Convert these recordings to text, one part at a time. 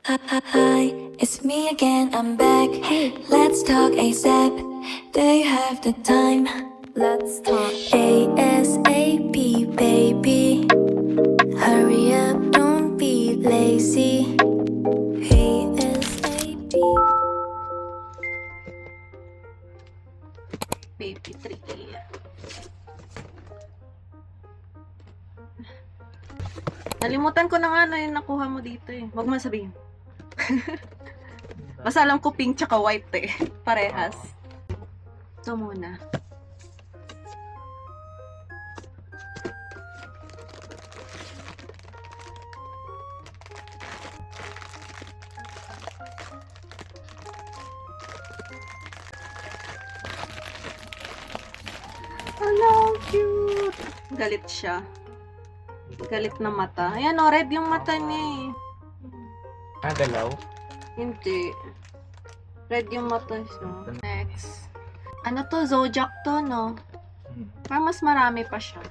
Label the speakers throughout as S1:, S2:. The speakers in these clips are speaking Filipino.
S1: Hi, it's me again, I'm back. Hey, let's talk ASAP. Do you have the time? Let's talk ASAP, baby. Hurry up, don't be lazy. ASAP.
S2: Baby 3. Nalimutan ko na nga na yung nakuha mo dito eh. Huwag mo sabihin. Basta alam ko pink tsaka white eh. Parehas. Ito muna. Hello, cute! Galit siya. Galit na mata. Ayan o, red yung mata niya eh.
S3: Galaw?
S2: Hindi. Red yung mata siya. Next. Ano to? Zodiac to, no? Parang mas marami pa siya.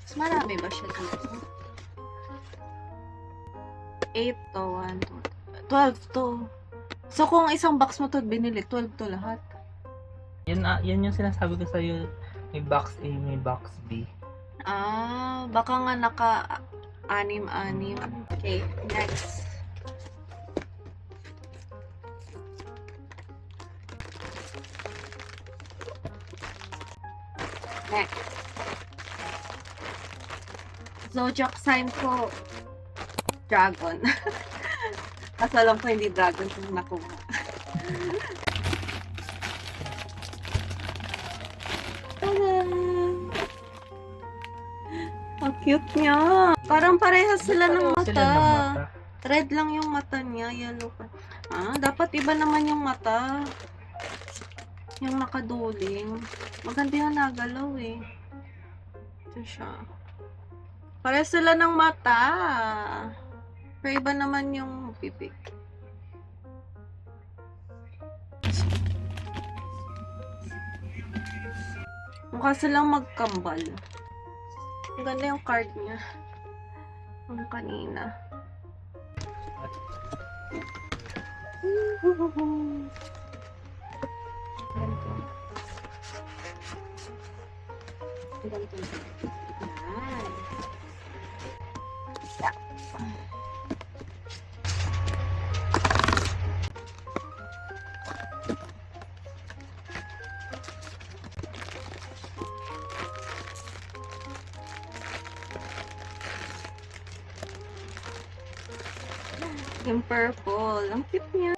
S2: Mas marami ba siya dito? 8 to, 1, 2, 12 to. So, kung isang box mo to binili, 12 to lahat.
S3: Yan yung sinasabi ko sa'yo. May box A, may box B.
S2: Ah, baka nga naka anim-anim. Okay, next. Next. Zodiac sign ko, dragon. Kasi alam ko hindi dragon yung nakuha. Tada! Ang cute niya. Parang parehas sila ng mata.
S3: Sila ng mata.
S2: Red lang yung mata niya, yellow pa. Ah, dapat iba naman yung mata. Yung nakaduling. Maganda yung nagalaw eh. Ito siya. Parehas sila ng mata. Pero iba naman yung bibig. Mukha silang magkambal. Ang ganda yung card niya. Ang kanina. Yung purple. Ang cute niya.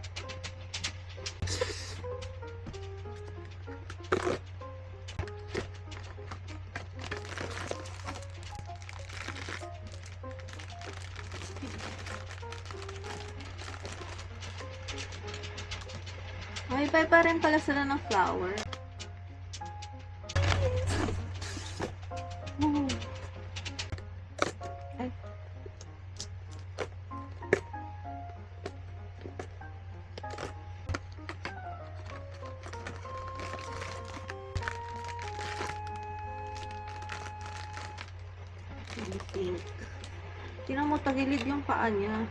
S2: May iba pa rin pala sila ng flower. Ay. Pink. Tingnan mo, tagilid yung paa niya.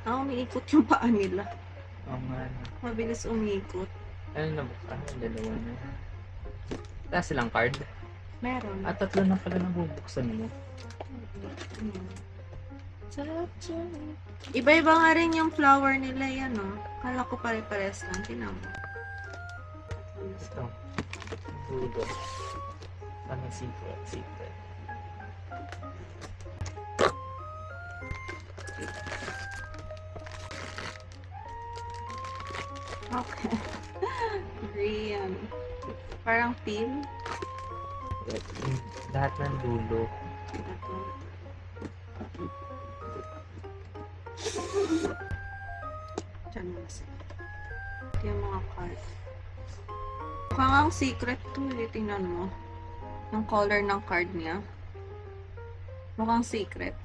S2: Ah, umiikot yung paa nila.
S3: Oo nga.
S2: Mabilis umiikot.
S3: Ano na buksan? Dalawa na. Wala silang card?
S2: Meron.
S3: At tatlo na pala nabubuksan mo.
S2: Iba-iba nga rin yung flower nila yan, no? Kala ko pare-pares lang. Tingnan mo.
S3: Ito. Dulo. Ano secret? Secret.
S2: Okay. Green. Parang peel.
S3: Lahat ng dulo.
S2: Ito. Diyan mo kasi. Ito yung mga cards. Mukhang ang secret to eh. Tingnan mo. Yung color ng card niya. Mukhang secret.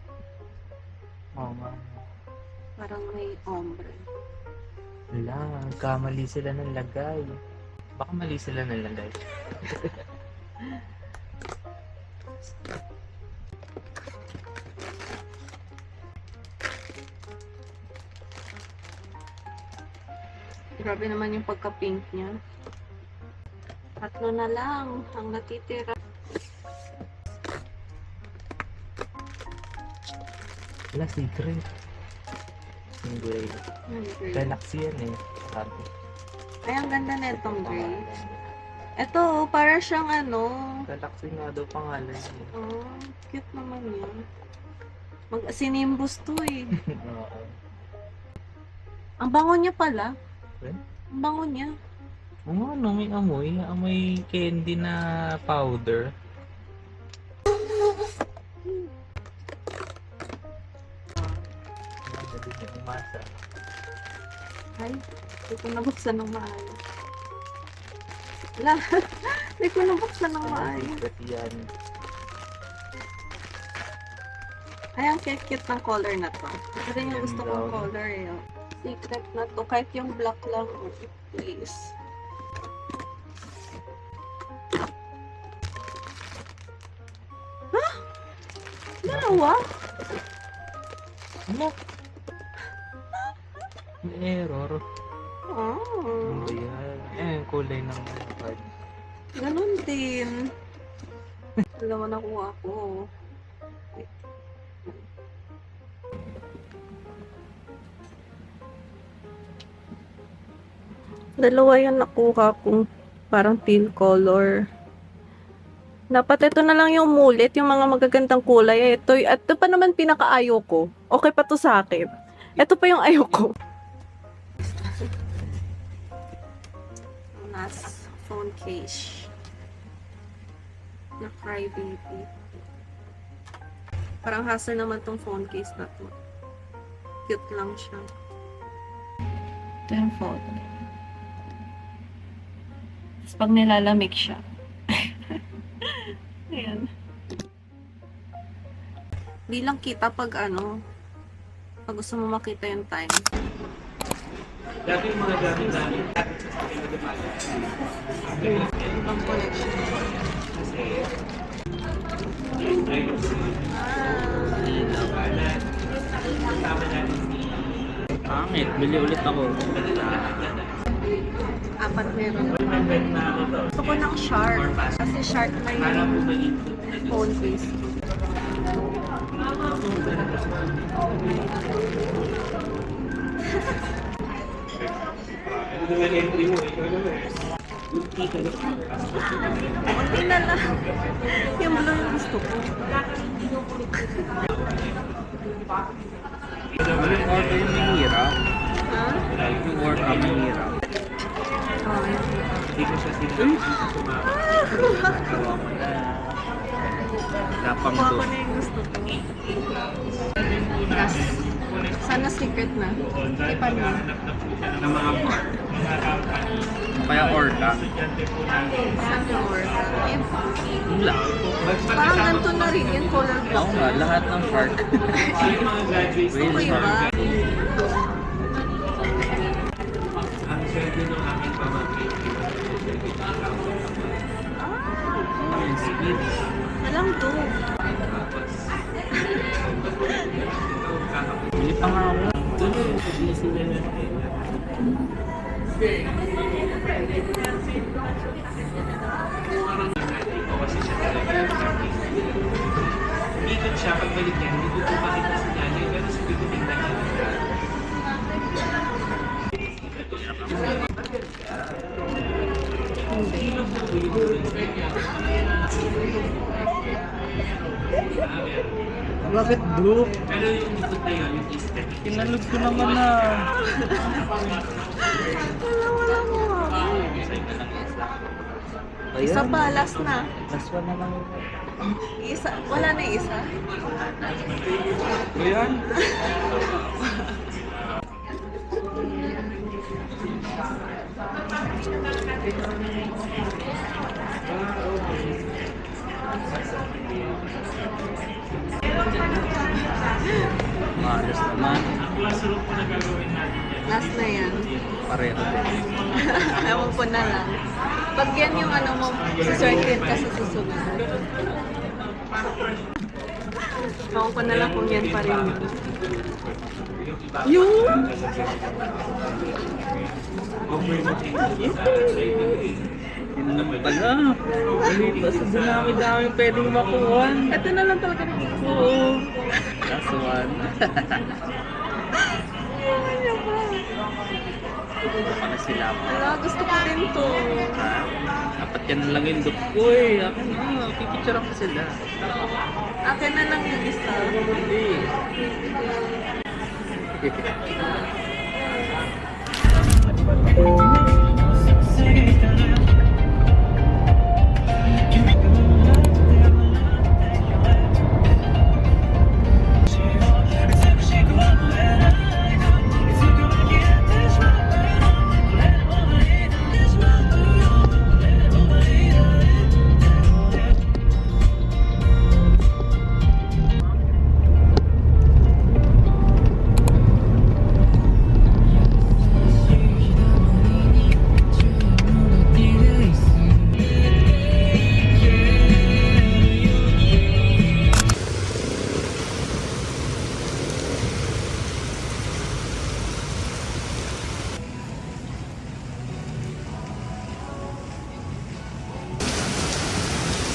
S3: Oo nga.
S2: Parang may ombre.
S3: Wala, kamali sila ng lagay. Baka mali sila ng lagay.
S2: Grabe naman yung pagka-pink niya. 3 na lang ang natitira.
S3: Wala, secret. Yung gray. Galaxy yan eh. Sabi.
S2: Ay, ang ganda na itong gray. Ito, para siyang ano.
S3: Galaxy nga daw pangalan niya.
S2: Oh, cute naman yun. Sinimbus to eh.
S3: Oo.
S2: Ang bango niya pala.
S3: Eh?
S2: Ang bango niya.
S3: Oo, ano, may amoy. Amoy candy na powder. Hindi niya umasa.
S2: Ay, hindi ko nabuksan ng maayos. Wala. Hindi ko nabuksan ng maayos.
S3: Kasi yan.
S2: Ay, ang cute ng color na to. Ito rin yung gusto kong color eh. Oh. Secret na to. Kahit yung black lang. Oh, please. Ha? Dalawa?
S3: Ano? May error.
S2: Oh.
S3: Ayan. Ayan, kulay ng card.
S2: Ganun din. Dalawa nakuha ko. Dalawa yung nakuha kong parang teal color. Dapat ito na lang yung mulit, yung mga magagandang kulay. Ito pa naman pinakaayaw ko. Okay pa to sa akin. Ito pa yung ayaw ko. Last phone case. Na crybaby. Parang hassle naman tong phone case na to. Cute lang siya. Ito yung phone. Tapos pag nilalamig siya. Ayan. Di lang kita pag ano, pag gusto mo makita yung time.
S3: Dati yung mga gamit namin.
S2: Ibang collection.
S3: Pangit, bili ulit ako.
S2: 4 meron. Gusto ko ng shark. Kasi shark na yung phone case. Kunti na lang. Yung blue yung gusto ko.
S3: Yung order yung mahirap.
S2: Ha?
S3: Yung order yung mahirap.
S2: Oh,
S3: Hindi ko siya sinabi. Gawa mo na. Napang
S2: kuha
S3: to.
S2: ko na yung gusto ko. Yes. Sana secret na. Ipan mo.
S3: Na mga kaya orca.
S2: Saan yung order?
S3: Yung lang.
S2: Parang ganito na rin yung color block.
S3: Oo nga, lahat ng shark.
S2: Gusto ko iba.
S3: Ang swerte ng aming pamangkin. Ang speed.
S2: Alam to.
S3: Bili pa nga ako. Doon yung sa DC na yun. Kasi siya talaga. Ikot siya, pagbalik niya, hindi ko makita sa nanay, pero sabi ko tingnan niya.
S4: Bakit blue?
S3: Pero yung likod na yun, yung Easter.
S4: Kinalog ko naman na.
S2: Wala mo. Isa pa, last na.
S4: Last one naman yun.
S2: Isa. Wala na isa.
S4: Ayan. Maayos naman.
S2: Last na yan.
S4: Pareho din.
S2: Ewan ko na lang. Pag yan yung ano mo, susorted ka sa susunod. Ewan ko na lang kung yan pa rin. Yung?
S4: Yun pala. Dito sa dami-dami pwedeng makuha.
S2: Ito na lang talaga ng
S4: Oo. Last one. Ito pa na sila.
S2: Wala, gusto ko din to.
S4: Ha? Dapat yan lang yung look ko eh. Ako na, pipicture ako sila.
S2: Akin na lang yung isa.
S4: Hindi.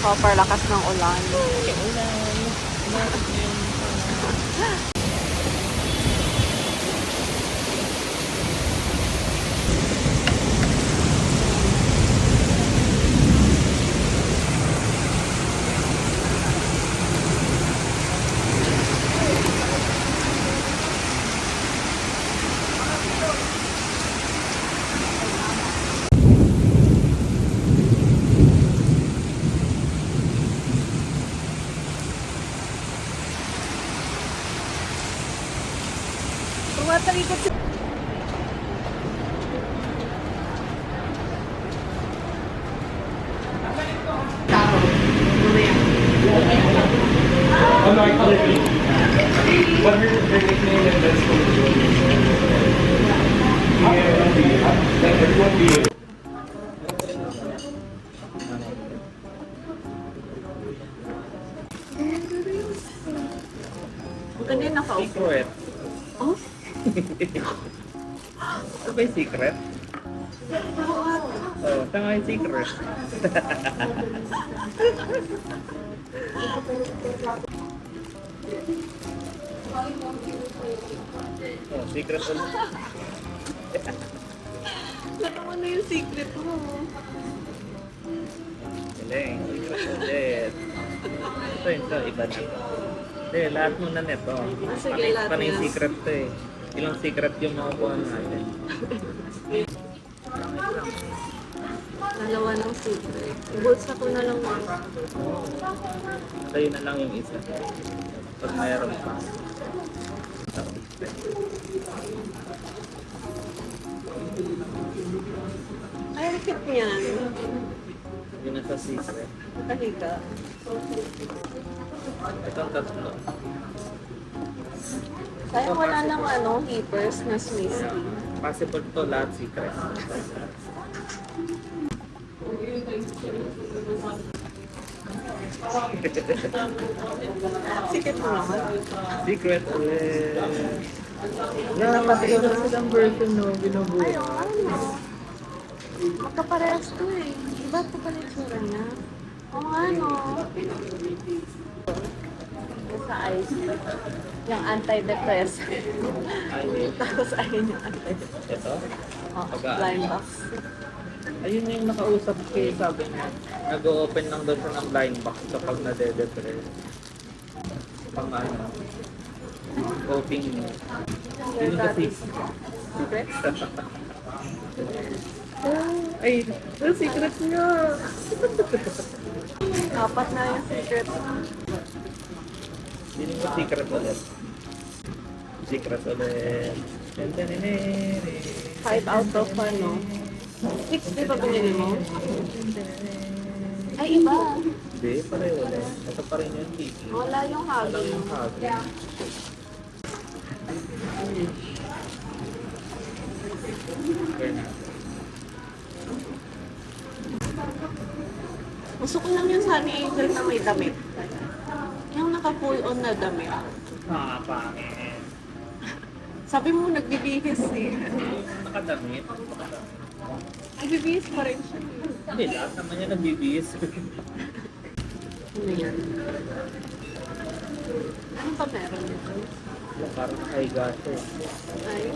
S2: Super lakas ng ulan. Tumatakikot si... Maganda yung nakaupo.
S4: Secret.
S2: Oh?
S4: Ito ba yung secret? Oo, tama yung secret. Oh, secret ulit.
S2: Ano na yung secret mo?
S4: Galing, secret ulit. Ito, iba na. Hindi, lahat muna neto.
S2: Sige,
S4: Panis
S2: lahat
S4: pa na yung
S2: yan.
S4: secret to eh. Ilang secret yung makukuha natin.
S2: Dalawa ng secret. Bulsa ko na lang mo.
S4: Sa'yo na lang yung isa. Pag mayroon pa.
S2: Ay, ang cute niyan.
S4: Yun ang sa secret.
S2: Kahiga.
S4: Ito ang tatlo.
S2: Sayang wala nang heaters na smisky.
S4: Possible to lahat secret.
S2: Secret mo naman.
S4: Secret ulit. Wala, pati ko na silang version no, binubuo.
S2: Ay, magkaparehas to eh. Iba ito pala yung tsura niya. Oo nga no. Sa eyes. Yung antidepressant. Tapos ayun yung antidepressant.
S4: Ito?
S2: Oh,
S4: Pag-
S2: blind box.
S4: Ayun na yung nakausap kay sabi niya. Nag-o-open lang daw siya ng blind box kapag nade-depress. Pang ano, coping niya. Yun kasi.
S2: Secret?
S4: Ay, ang secret niya!
S2: Apat na yung secret.
S4: Yun yung secret ulit. Secret ulit.
S2: 5 out of 6, di ba pinili mo? Ay, iba.
S4: Hindi, pareho ulit. Ito pa rin yung tiki.
S2: Wala yung hagil.
S4: Yung hagi. Fair na.
S2: Gusto ko lang yung Sunny Angel na may damit. Yung naka naka-full-on na damit.
S4: Nakakapangit.
S2: Sabi mo, nagbibihis eh.
S4: Nakadamit.
S2: Nagbibihis pa rin siya.
S4: Hindi, lahat naman yan nagbibis.
S2: Ano yan? Ano ba meron nito?
S4: Parang nakahiga siya.
S2: Ay.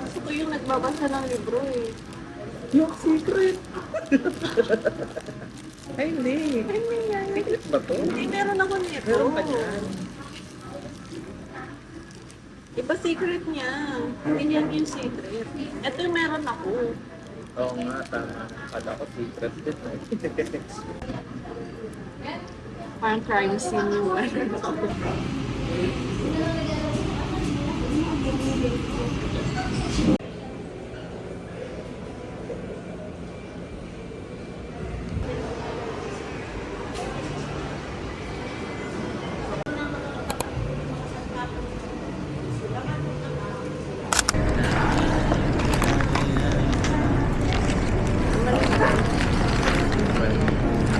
S2: Gusto ko yung nagbabasa ng libro eh.
S4: Yung secret! Ay, hindi.
S2: Hindi yan.
S4: Secret ba to?
S2: Hindi, meron ako nito.
S4: Meron pa dyan.
S2: Iba secret niya. Hindi yan yung secret. Ito yung meron ako.
S4: Oo nga, tama. Kala ko secret din.
S2: Parang crime scene yung meron ako.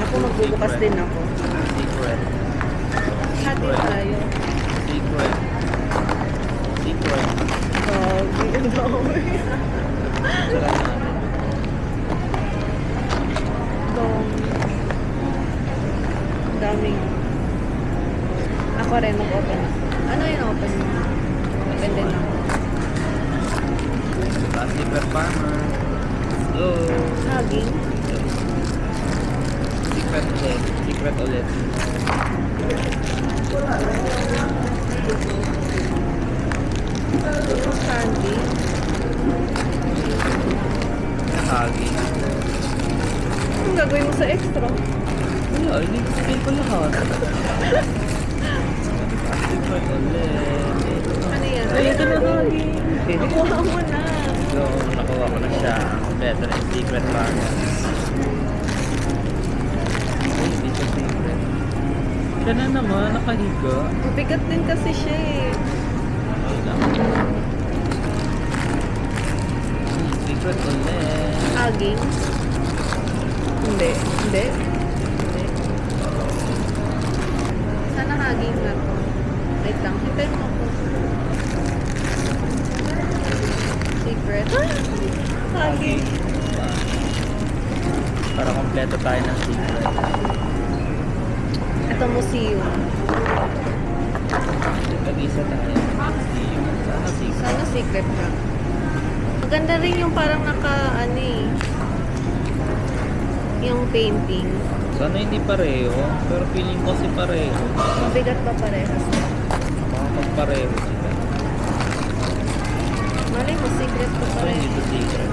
S2: Ako magbubukas din ako.
S4: Secret.
S2: Hati tayo.
S4: Secret. Secret.
S2: Grabe, ang dami.
S4: Sarap namin.
S2: Ang daming. Ako rin, nag-open. Ano yung open mo? Open din ako.
S4: Secret farmer. Let's go.
S2: Hugging.
S4: Secret ulit. Secret ulit.
S2: Candy.
S4: Hagi.
S2: Anong gagawin mo sa extra?
S4: Wala, hindi ko sabihin ko lahat. Secret ulit.
S2: Ano yan? Ay, ito na hugging. Nakuha mo na.
S4: So, nakuha ko na siya. Better and secret farmer. Hindi siya secret. Siya na naman, nakahiga.
S2: Mabigat din kasi siya eh.
S4: Okay lang. Secret ulit.
S2: Hugging. Hindi. Hindi. Hindi. Sana hugging na to. Wait lang. Hintay mo ako. Secret. Hugging.
S4: Para kompleto tayo ng secret.
S2: Ito museum.
S4: Nag-isa tayo. Sana secret.
S2: Sana secret ka. Maganda rin yung parang ano eh. Yung painting.
S4: Sana hindi pareho. Pero feeling ko kasi pareho.
S2: Mabigat pa parehas.
S4: Baka magpareho sila.
S2: Malay mo, secret pa
S4: So,
S2: pareho.
S4: hindi to secret.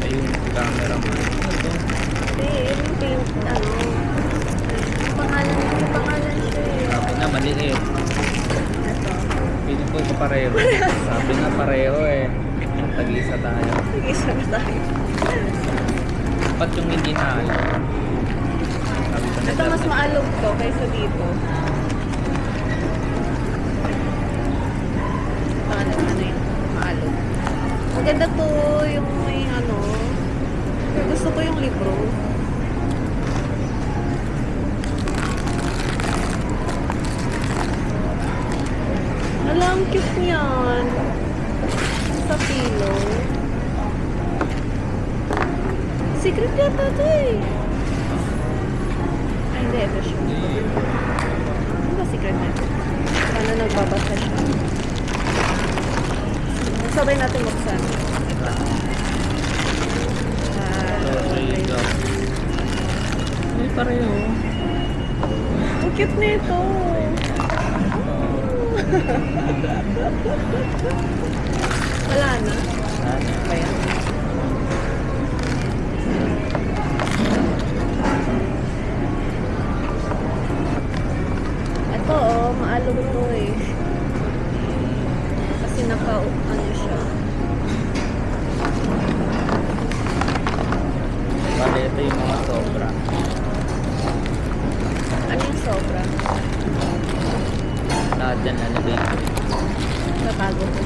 S4: Ayun, cameraman. Ano to?
S2: Hindi, yung paint, yung pangalan siya eh.
S4: Sabi na, maliit.
S2: Ito.
S4: Feeling ko ito pareho. Sabi na pareho eh. Tag-isa tayo.
S2: Sige, isa na tayo.
S4: Dapat yung hindi na alam. Sabi ko na
S2: Ito mas maalog to kaysa dito. Ano yun? Maalog. Maganda to yung may ano. Pero gusto ko yung libro. Alam, cute niyan. Sa pillow. Secret yata to eh. Ay, hindi. Ito siya. Ano ba secret na ito? Paano nagbabasa siya? Sabay natin buksan.
S4: There you go. Ay, pareho.
S2: Ang cute nito. Wala na.
S4: Sana.
S2: Ba yan? Ito maalog to eh. Kasi ano siya.
S4: Bale, ito yung mga sobra.
S2: Ano yung sobra?
S4: Lahat dyan nalagay ko.
S2: Natago ko.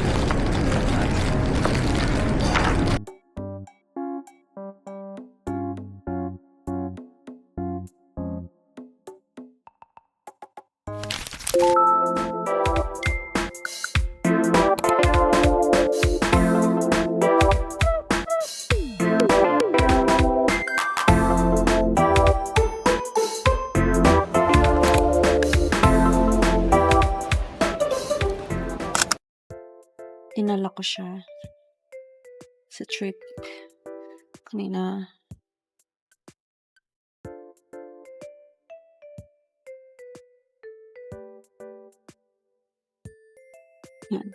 S2: Dinala ko siya sa trip kanina. Yan.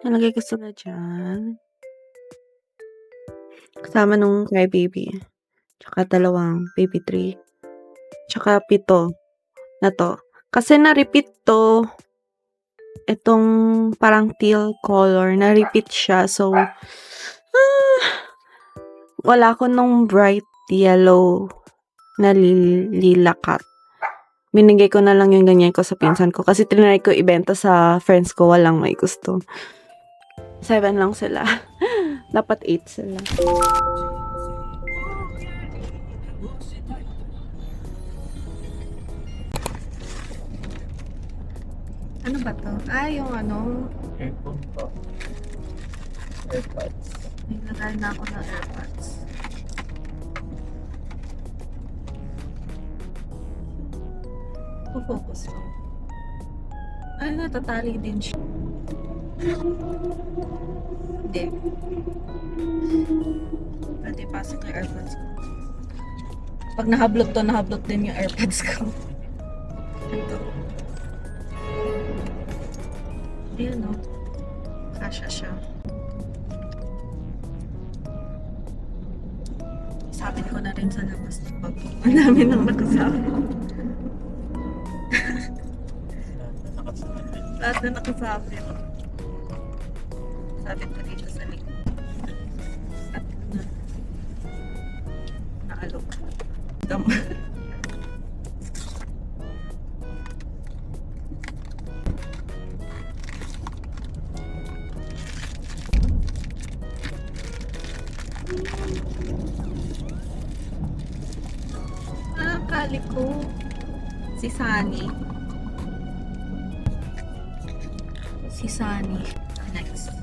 S2: Nalagay ko sila dyan. Kasama nung cry baby. Tsaka dalawang baby 3. Tsaka 7 na to. Kasi na-repeat to. Itong parang teal color. Na-repeat siya. So, wala ko nung bright yellow na lila cat. Binigay ko na lang yung ganyan ko sa pinsan ko. Kasi trinay ko ibenta sa friends ko. Walang may gusto. 7 lang sila. Dapat 8 sila. Ano ba to? Yung ano.
S4: Aircon po. AirPods.
S2: Naglagay na ako ng AirPods. Focus ko. Natatali din siya. Hindi. Pwede pasok yung AirPods ko. Pag nahablot to, nahablot din yung AirPods ko. Ito. Ayan o. Kasha siya. Sabi ko na rin sa labas ng bag ko. Ang dami nang nakasabi. Lahat na nakasabi. Sabi ko dito sa likod. At na. Naalok. Dama. Kali ko. Si Sunny. Si Sunny. Next.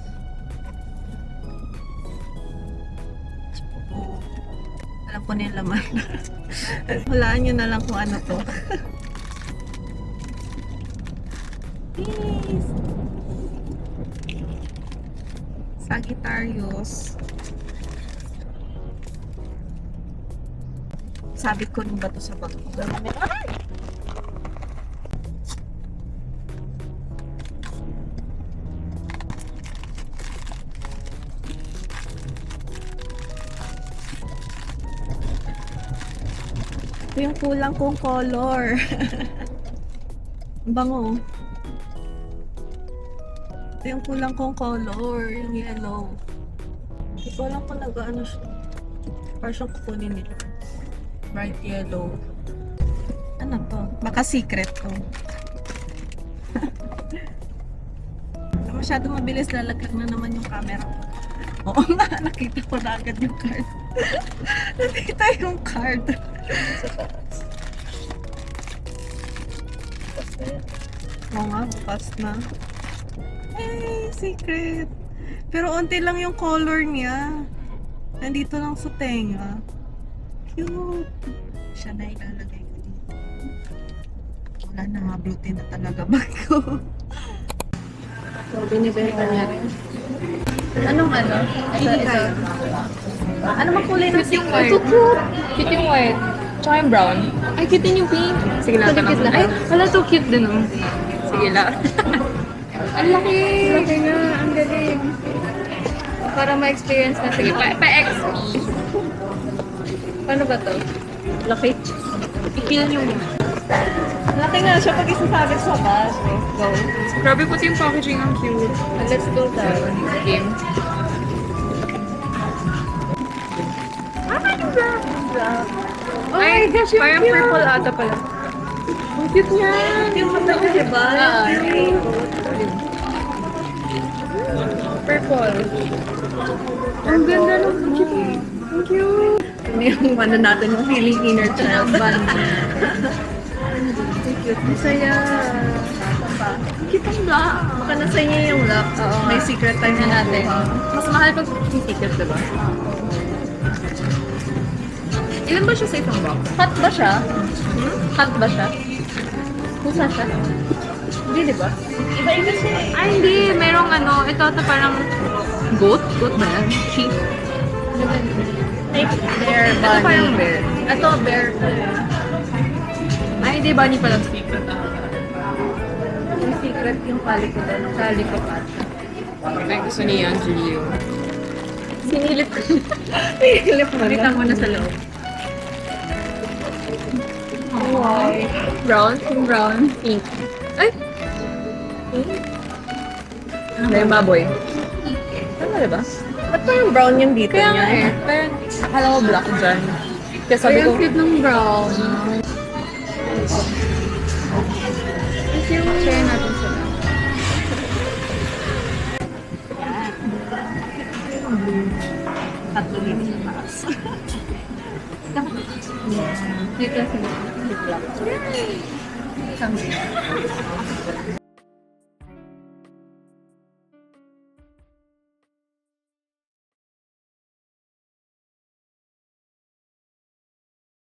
S2: Alam ko na yung laman. Hulaan nyo na lang kung ano to. Please. Sagittarius. Sabi ko nung ba to sa bag ko? Ito yung kulang kong color. Bango. Ito yung kulang kong color. Yung yellow. Hindi ko alam kung nag-ano siya. Parang siyang kukunin nito. Bright yellow. Ano to? Baka secret to. Masyado mabilis, lalaglag na naman yung camera ko. Oo nga, nakita ko na agad yung card. Nakita yung card. Oo nga, bukas na. Secret. Pero unti lang yung color niya. Nandito lang sa tenga. Cute. Siya na ilalagay ko dito. Wala na nga, blutin na talaga bag ko. So, binibenta niya rin. Anong ano? Ano mang kulay ng sticker?
S5: Ito cute. Cute yung white. Tsaka yung brown. Ay, cute din yung pink. Sige lang. Cute lang. Ay, wala to cute din oh. Sige lang. Ang laki. Laki nga. Ang galing. Para ma-experience na. Sige, pa-XP. Paano ba to? Laki. Ikilan yung
S2: Laki nga siya pag isasabi sa bag.
S5: go. Grabe puti yung packaging. Ang cute. Let's go tayo. Game. Ay, gosh, parang purple ata pala.
S2: Ang cute niya. Yung mata ko, diba?
S5: Purple. Ang ganda ng cute. Ang cute.
S2: Yung ano natin, yung feeling inner child band. Ang saya. Cute ang lock. Baka nasa inyo yung lock. May secret time na natin.
S5: Mas mahal pag ticket, diba? Ilan ba siya sa isang box? Hot ba siya? Hot ba siya? Pusa siya? Hindi, di ba? Iba-iba siya eh. Ay, hindi. Merong ano, ito parang goat? Goat ba yan? Sheep?
S2: Like, bear,
S5: Ito parang bear.
S2: Ito, bear.
S5: Ay, hindi. Bunny pala secret.
S2: Yung secret yung calico doon. Calico pa.
S5: Ay, gusto ni Angelio.
S2: Sinilip ko. Sinilip mo
S5: Kita mo na sa loob.
S2: Wow.
S5: Brown? Yung brown? Pink. Ay! Pink? Ano yung baboy? Tama diba?
S2: Ba't parang brown yung dito
S5: Kaya nga
S2: niya?
S5: eh. Parang akala ko black dyan. Kaya sabi ko,
S2: cute ng brown.
S5: share natin sila.
S2: Tatlo dito sa taas.
S5: Dito sila.